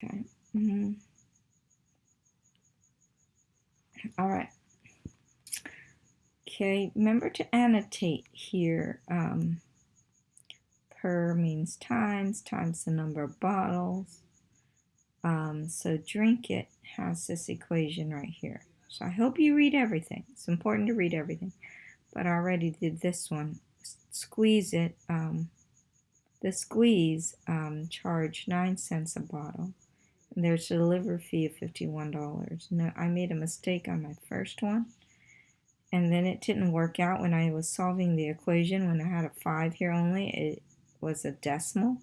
Okay. Mm-hmm. All right. Okay, remember to annotate here. Per means times, times the number of bottles. So drink it has this equation right here. So I hope you read everything. It's important to read everything. But I already did this one. Squeeze it. The squeeze charged 9 cents a bottle. And there's a delivery fee of $51. No, I made a mistake on my first one. And then it didn't work out when I was solving the equation. When I had a 5 here only, it was a decimal.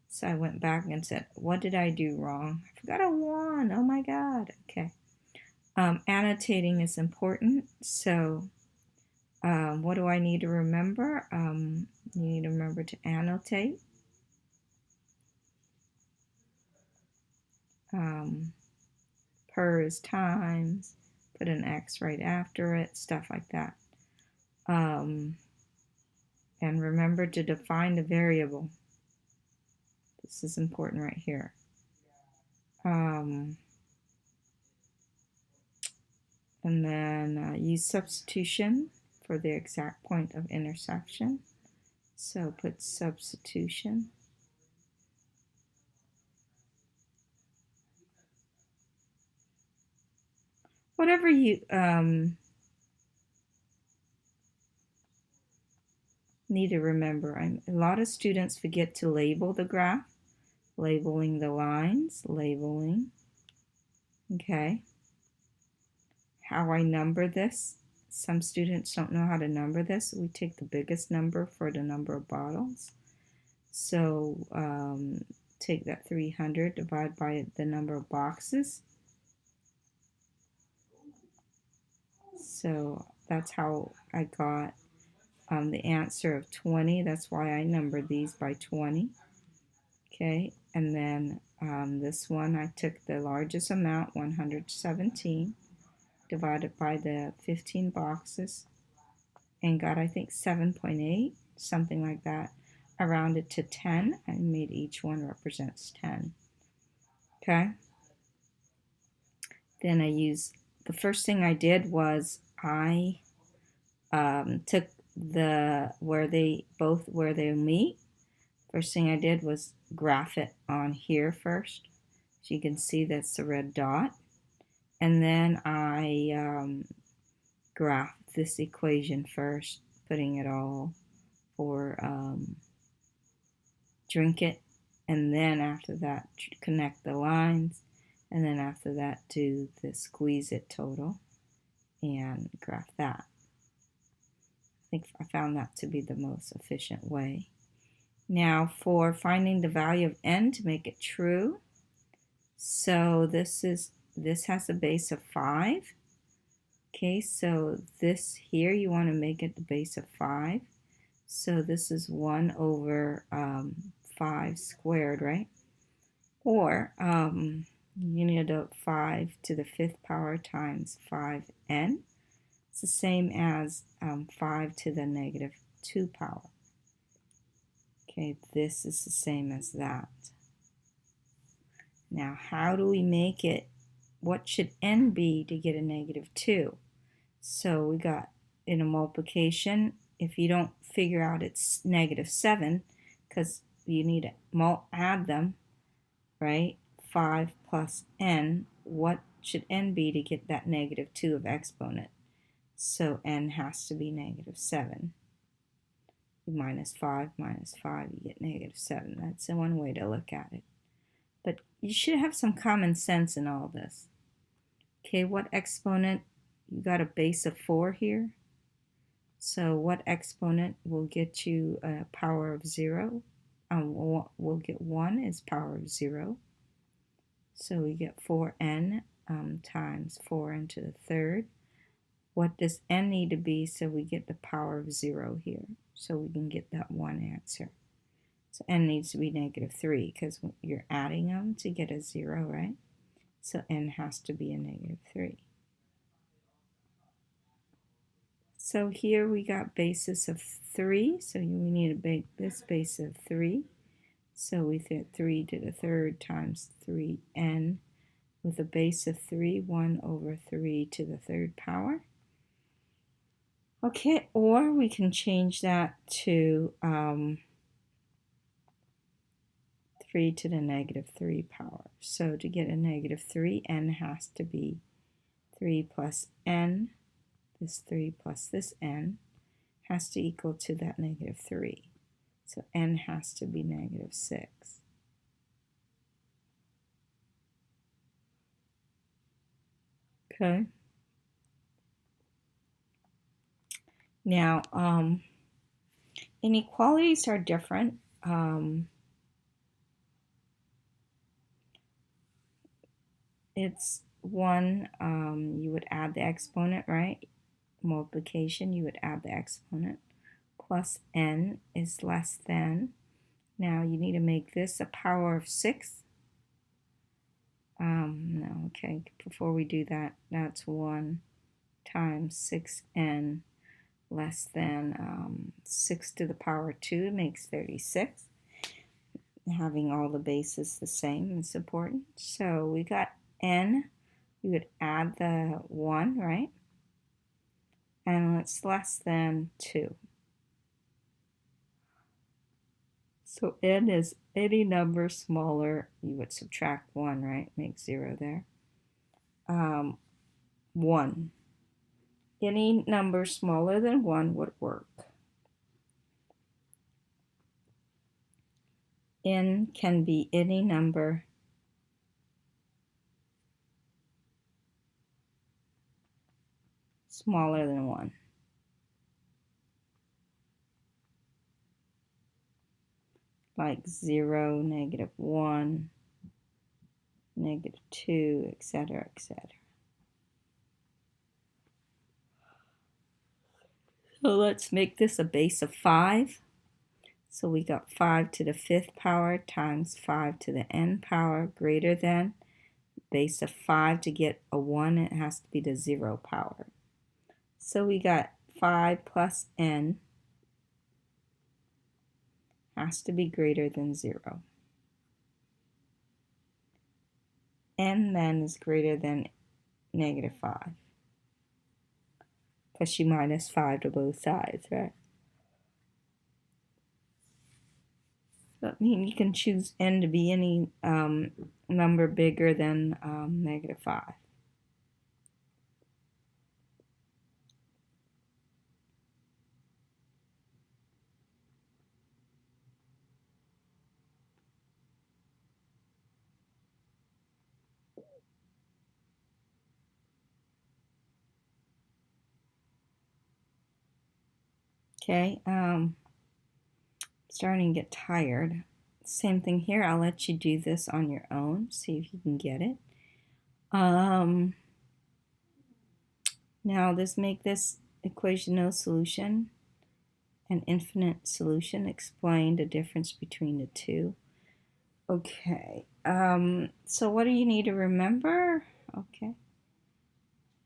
So I went back and said, what did I do wrong? I forgot a 1. Oh my God. Okay. Annotating is important. So what do I need to remember? You need to remember to annotate. Per is times. Put an X right after it. Stuff like that. And remember to define the variable. This is important right here. And then use substitution for the exact point of intersection. So put substitution. Whatever you need to remember. A lot of students forget to label the graph. Labeling the lines, labeling. Okay. How I number this. Some students don't know how to number this. We take the biggest number for the number of bottles. So take that 300, divide by the number of boxes. So that's how I got the answer of 20. That's why I numbered these by 20. Okay, and then this one I took the largest amount, 117, divided by the 15 boxes, and got I think 7.8, something like that. I rounded to 10 and made each one represents 10. Okay, then I used, the first thing I did was I took the where they meet. First thing I did was graph it on here first. So you can see that's the red dot. And then I graphed this equation first, putting it all for drink it. And then after that, connect the lines. And then after that, do the squeeze it total and graph that. I think I found that to be the most efficient way. Now for finding the value of n to make it true. So this has a base of 5. Okay, so this here you want to make it the base of 5. So this is 1 over 5 squared, right? Or you need a 5 to the 5th power times 5n. It's the same as 5 to the negative 2 power. Okay, this is the same as that. Now, how do we make it? What should n be to get a negative 2? So we got in a multiplication, if you don't figure out it's negative 7, because you need to add them, right? 5 plus n, what should n be to get that negative 2 of exponent? So n has to be negative 7. Minus 5, you get negative 7. That's the one way to look at it. But you should have some common sense in all this. Okay, what exponent? You got a base of 4 here. So what exponent will get you a power of 0? We'll get 1 is power of 0. So we get 4n times 4n to the third. What does n need to be so we get the power of 0 here? So we can get that one answer. So n needs to be negative 3 because you're adding them to get a 0, right? So n has to be a negative 3. So here we got basis of 3, so we need to make this base of 3. So we get 3 to the third times 3n with a base of 3, 1 over 3 to the third power. Okay, or we can change that to 3 to the negative 3 power. So to get a negative 3, n has to be 3 plus n, this 3 plus this n, has to equal to that negative 3. So n has to be negative 6. Okay. Now, inequalities are different. It's one, you would add the exponent, right? Multiplication, you would add the exponent. Plus n is less than. Now you need to make this a power of 6. No, okay, before we do that, that's 1 times 6n less than 6 to the power 2 makes 36. Having all the bases the same is important. So we got n, you would add the 1, right? And it's less than 2. So n is any number smaller, you would subtract 1, right? Make 0 there. 1. Any number smaller than 1 would work. N can be any number smaller than 1. Like 0, negative 1, negative 2, etc., etc. So let's make this a base of 5. So we got 5 to the 5th power times 5 to the n power greater than base of 5. To get a 1, it has to be the 0 power. So we got 5 plus n has to be greater than 0. N then is greater than negative 5. Because you minus 5 to both sides, right? That means you can choose n to be any number bigger than negative 5. Okay, starting to get tired. Same thing here. I'll let you do this on your own. See if you can get it. Now let's make this equation no solution. An infinite solution. Explain the difference between the two. Okay. So what do you need to remember? Okay.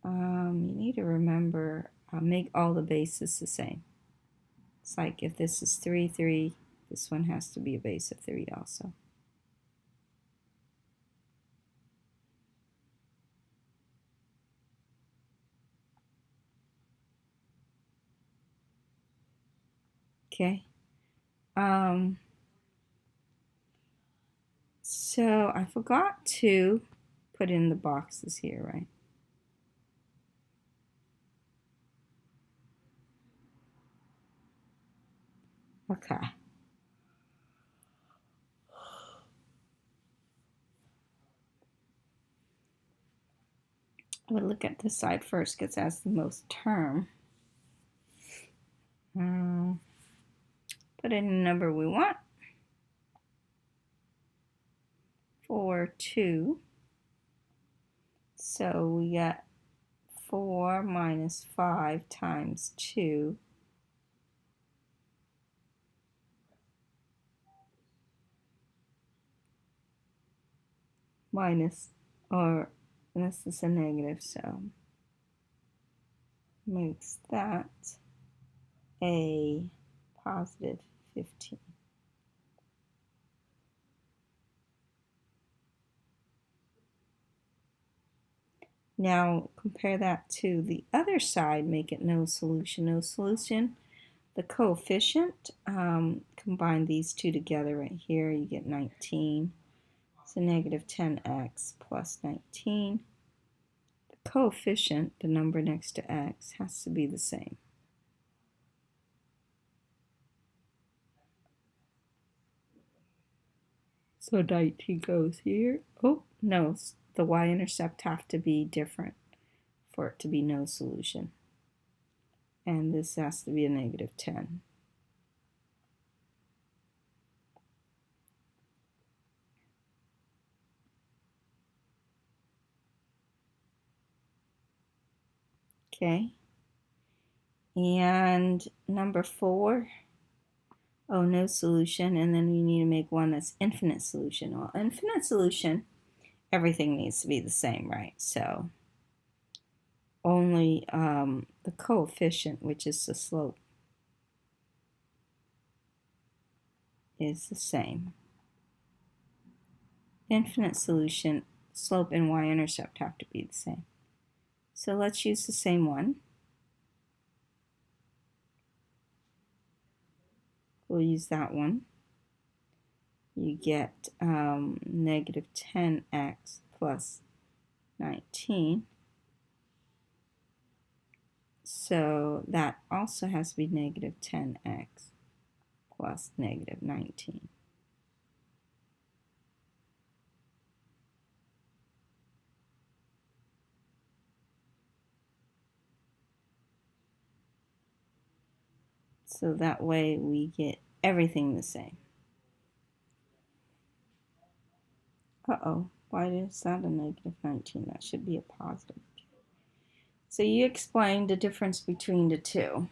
You need to remember make all the bases the same. It's like if this is 3, 3, this one has to be a base of 3 also. Okay. So I forgot to put in the boxes here, right? Okay. I would look at this side first because that's the most term. Put in the number we want. 4, 2. So we got 4 minus 5 times 2. Minus, or this is a negative, so makes that a positive 15. Now compare that to the other side, make it no solution, no solution. The coefficient, combine these two together right here, you get 19. So negative 10x plus 19. The coefficient, the number next to x, has to be the same. So 19 goes here. Oh, no, the y-intercept have to be different for it to be no solution. And this has to be a negative 10. Okay. And number 4, oh, no solution. And then we need to make one that's infinite solution. Well, infinite solution, everything needs to be the same, right? So only the coefficient, which is the slope, is the same. Infinite solution, slope and y-intercept have to be the same. So let's use the same one. We'll use that one. You get negative 10x plus 19. So that also has to be negative 10x plus negative 19. So that way we get everything the same. Uh-oh, why is that a negative 19? That should be a positive. So you explained the difference between the two.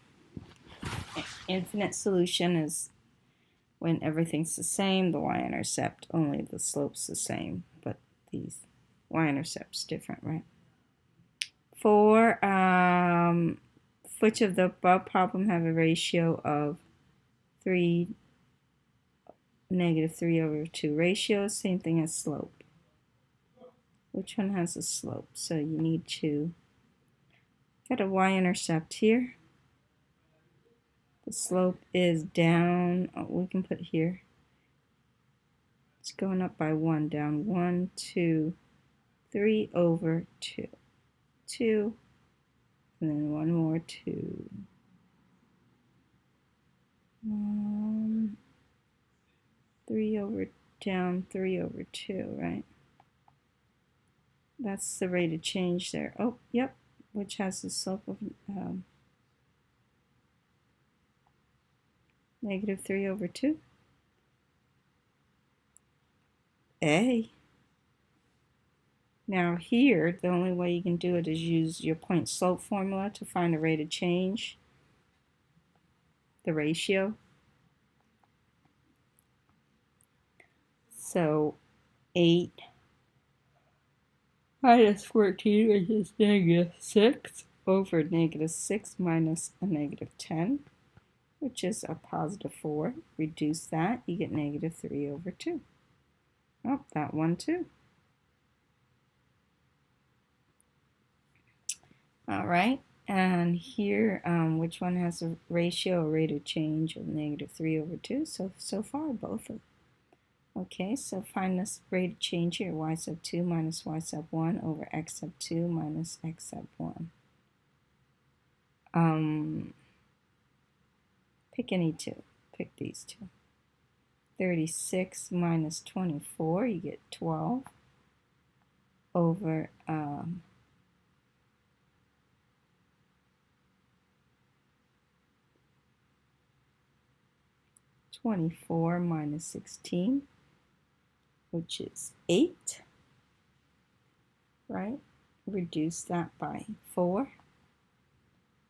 Infinite solution is when everything's the same, the y-intercept, only the slope's the same, but these y-intercept's different, right? For which of the above problem have a ratio of 3, negative 3 over 2 ratio, same thing as slope. Which one has a slope? So you need to get a y-intercept here. The slope is down, we can put here. It's going up by 1, down 1, 2, 3 over 2. 2, and then one more 2. 3 over, down 3 over 2, right? That's the rate of change there. Oh, yep, which has the slope of negative 3 over 2. A. Now here, the only way you can do it is use your point slope formula to find the rate of change, the ratio. So 8 minus 14, which is negative 6, over negative 6 minus a negative 10, which is a positive 4. Reduce that, you get negative 3 over 2. Oh, that one too. All right, and here, which one has a ratio or rate of change of negative 3 over 2? So far, both of them. Okay, so find this rate of change here, y sub 2 minus y sub 1 over x sub 2 minus x sub 1. Pick any two. Pick these two. 36 minus 24, you get 12 over 24 minus 16, which is 8, right? Reduce that by 4.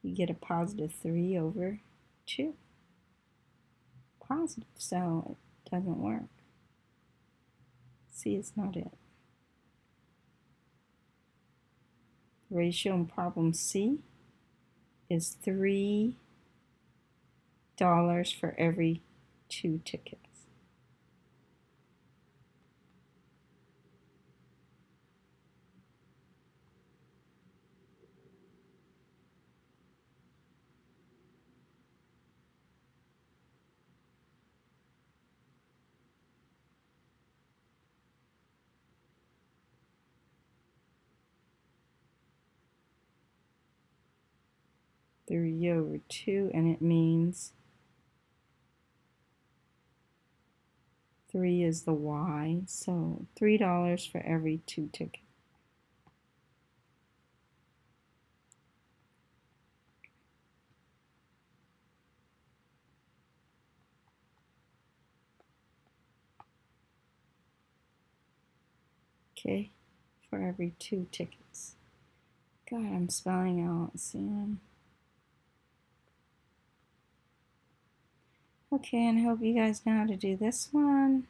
You get a positive 3 over 2. Positive, so it doesn't work. C is not it. The ratio in problem C is $3 for every 2 tickets. 3 over 2, and it means 3 is the y, so $3 for every 2 tickets. Okay, for every 2 tickets. God, I'm spelling out. See. Okay, and I hope you guys know how to do this one.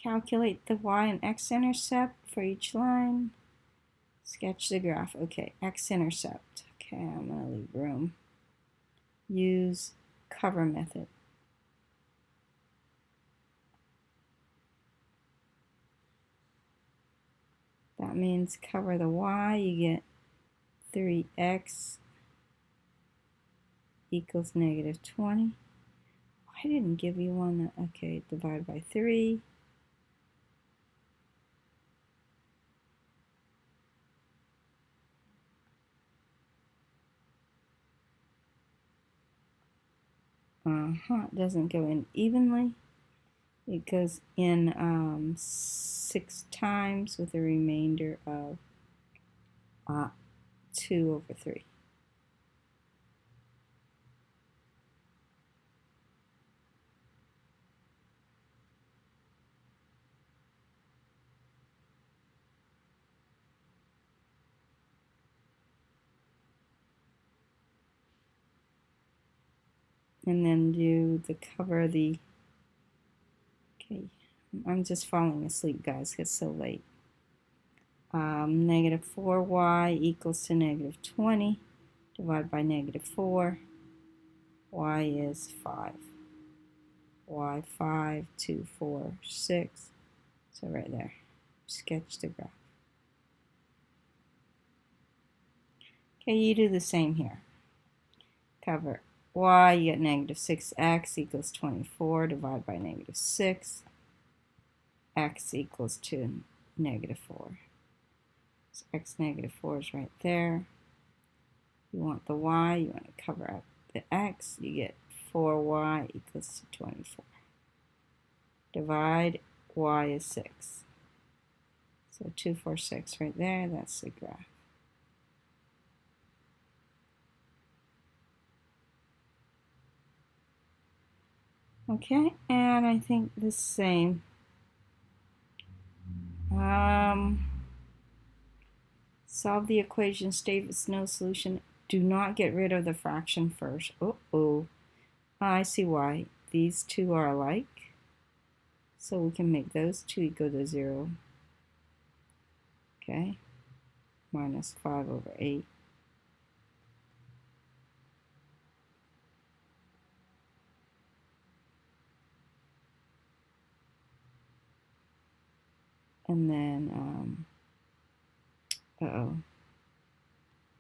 Calculate the y and x-intercept for each line. Sketch the graph. Okay, x-intercept. Okay, I'm going to leave room. Use cover method. That means cover the y, you get 3x equals negative 20. I didn't give you one that, okay, divide by 3. It doesn't go in evenly. It goes in 6 times with a remainder of 2 over 3. And then do the cover the, okay, I'm just falling asleep, guys, it's so late. Negative 4y equals to negative 20. Divide by negative 4. Y is 5. Y 5, 2, 4, 6. So right there. Sketch the graph. Okay, you do the same here. Cover y, you get negative 6x equals 24. Divide by negative 6. X equals to negative 4. So x negative 4 is right there. You want the y, you want to cover up the x, you get 4y equals to 24. Divide, y is 6. So 2, 4, 6 right there, that's the graph. Okay, and I think the same. Solve the equation, state if it's no solution. Do not get rid of the fraction first. I see why. These two are alike. So we can make those two equal to 0. Okay, minus 5 over 8. And then,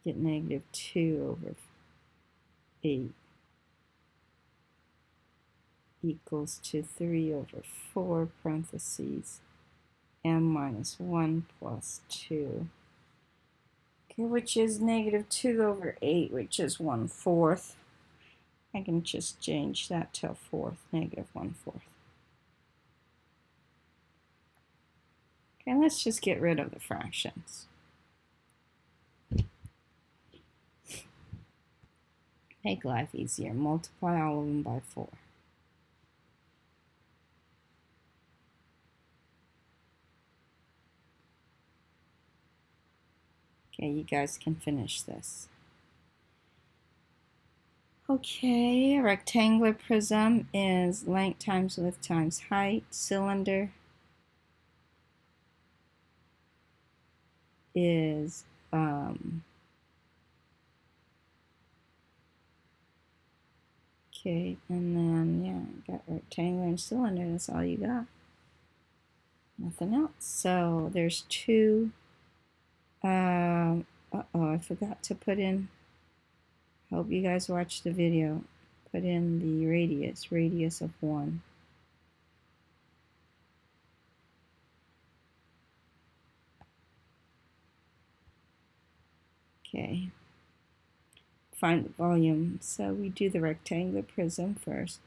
get negative 2 over 8 equals to 3 over 4 parentheses m minus 1 plus 2. Okay, which is negative 2 over 8, which is 1/4. I can just change that to a fourth, negative 1/4. Okay, let's just get rid of the fractions. Make life easier. Multiply all of them by 4. Okay, you guys can finish this. Okay, a rectangular prism is length times width times height. Cylinder is okay, and then yeah, got rectangular and cylinder. That's all you got. Nothing else. So there's 2. I forgot to put in. Hope you guys watched the video. Put in the radius of 1. Okay. find the volume. So we do the rectangular prism first.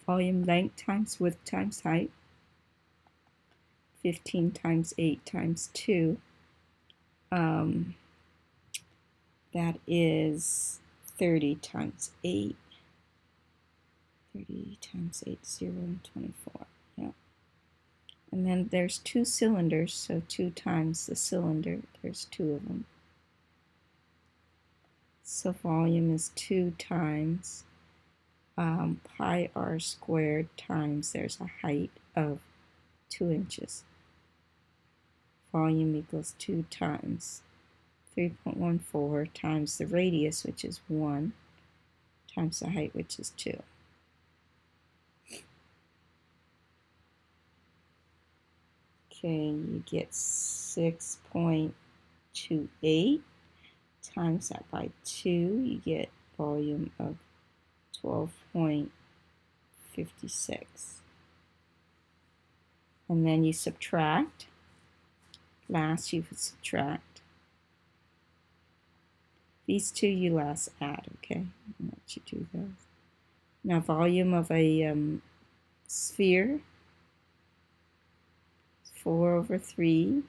Volume length times width times height. 15 times 8 times 2. That is 30 times 8. 30 times 8, 0 and 24. Yeah. And then there's 2 cylinders, so 2 times the cylinder. There's 2 of them. So volume is 2 times pi r squared times there's a height of 2 inches. Volume equals 2 times 3.14 times the radius, which is 1, times the height, which is 2. Okay, you get 6.28 times that by 2, you get volume of 12.56. And then you subtract. Last, you would subtract. These two you last add, okay? I'll let you do those. Now, volume of a sphere, 4/3.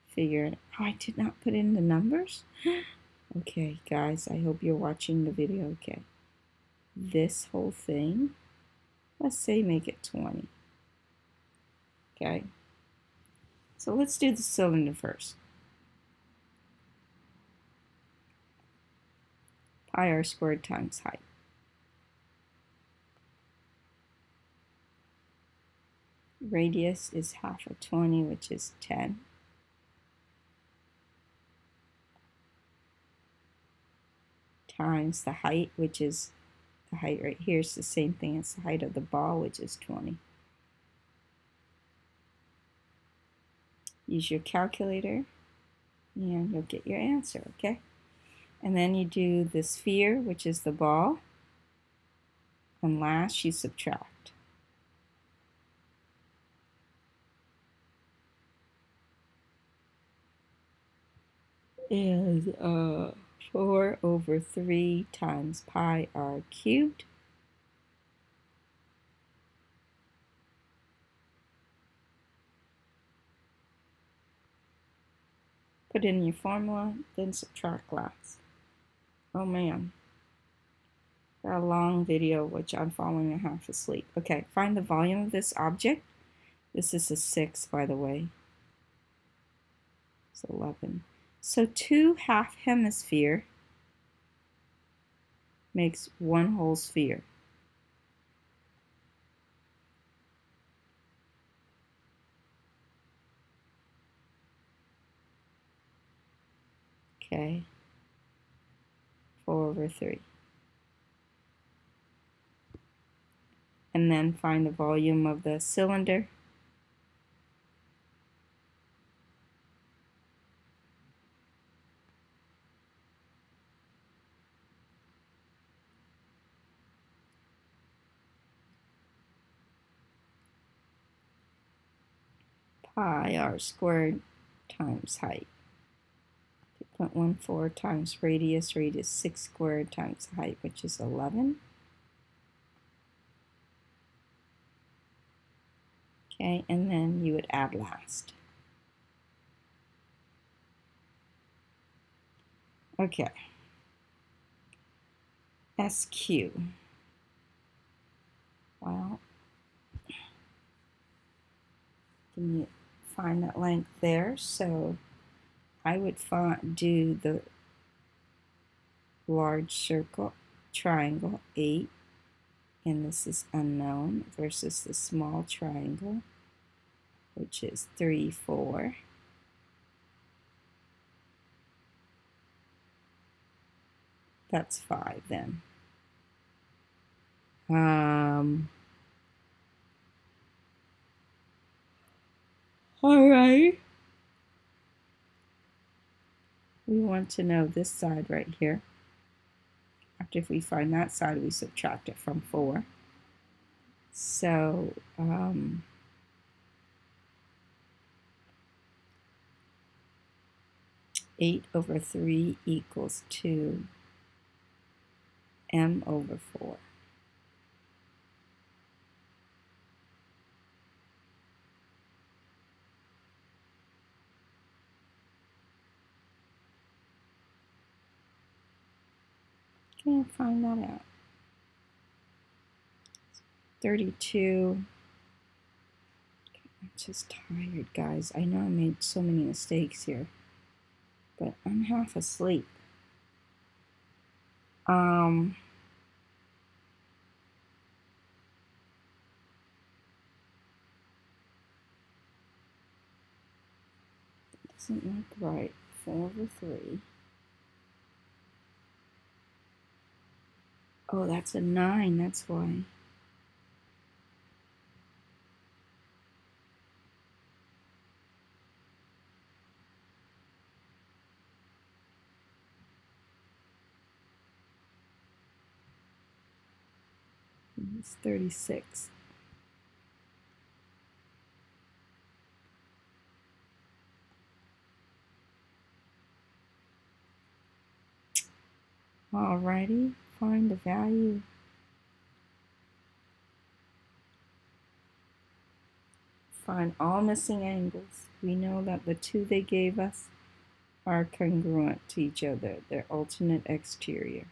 Figure it. Oh, I did not put in the numbers? Okay, guys, I hope you're watching the video okay. This whole thing, let's say make it 20. Okay, so let's do the cylinder first. Pi r squared times height. Radius is half of 20, which is 10. Times the height, which is the height right here is the same thing as the height of the ball, which is 20. Use your calculator and you'll get your answer, okay? And then you do the sphere, which is the ball, and last you subtract. Is 4/3 times pi r cubed. Put in your formula, then subtract last. Oh man, got a long video which I'm falling half asleep. Okay, find the volume of this object. This is a 6, by the way. It's 11. So 2 half hemisphere makes 1 whole sphere. Okay, 4/3. And then find the volume of the cylinder. Pi r squared times height. 2.14 times radius, radius 6 squared times height, which is 11. Okay, and then you would add last. Okay. SQ. Well, can you find that length there? So I would do the large circle, triangle, 8, and this is unknown, versus the small triangle, which is 3, 4. That's 5 then. All right. We want to know this side right here. After we find that side, we subtract it from 4. So 8 over 3 equals 2 m over 4. Can't find that out. 32. I'm just tired, guys. I know I made so many mistakes here, but I'm half asleep. Doesn't look right. 4 over 3. Oh, that's a 9. That's why. It's 36. Alrighty, find the value. Find all missing angles. We know that the 2 they gave us are congruent to each other. They're alternate exterior.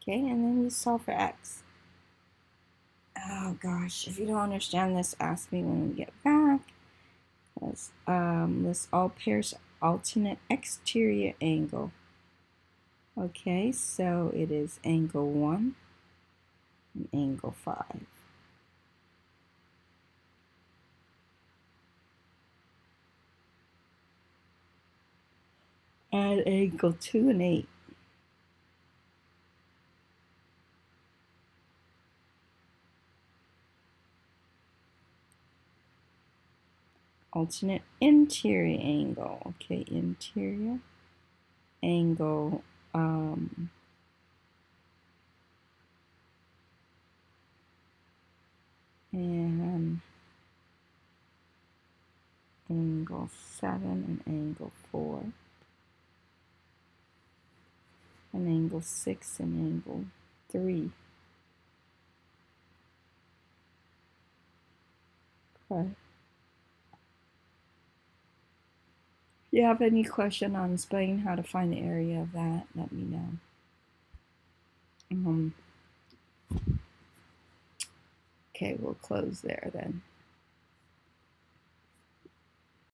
Okay, and then we solve for x. Oh gosh, if you don't understand this, ask me when we get back. List all pairs alternate exterior angle. Okay, so it is angle 1 and angle 5. Add angle 2 and 8. Alternate interior angle. Okay, interior angle and angle 7 and angle 4 and angle 6 and angle 3. Okay. If you have any question on explaining how to find the area of that, let me know. Okay, we'll close there then.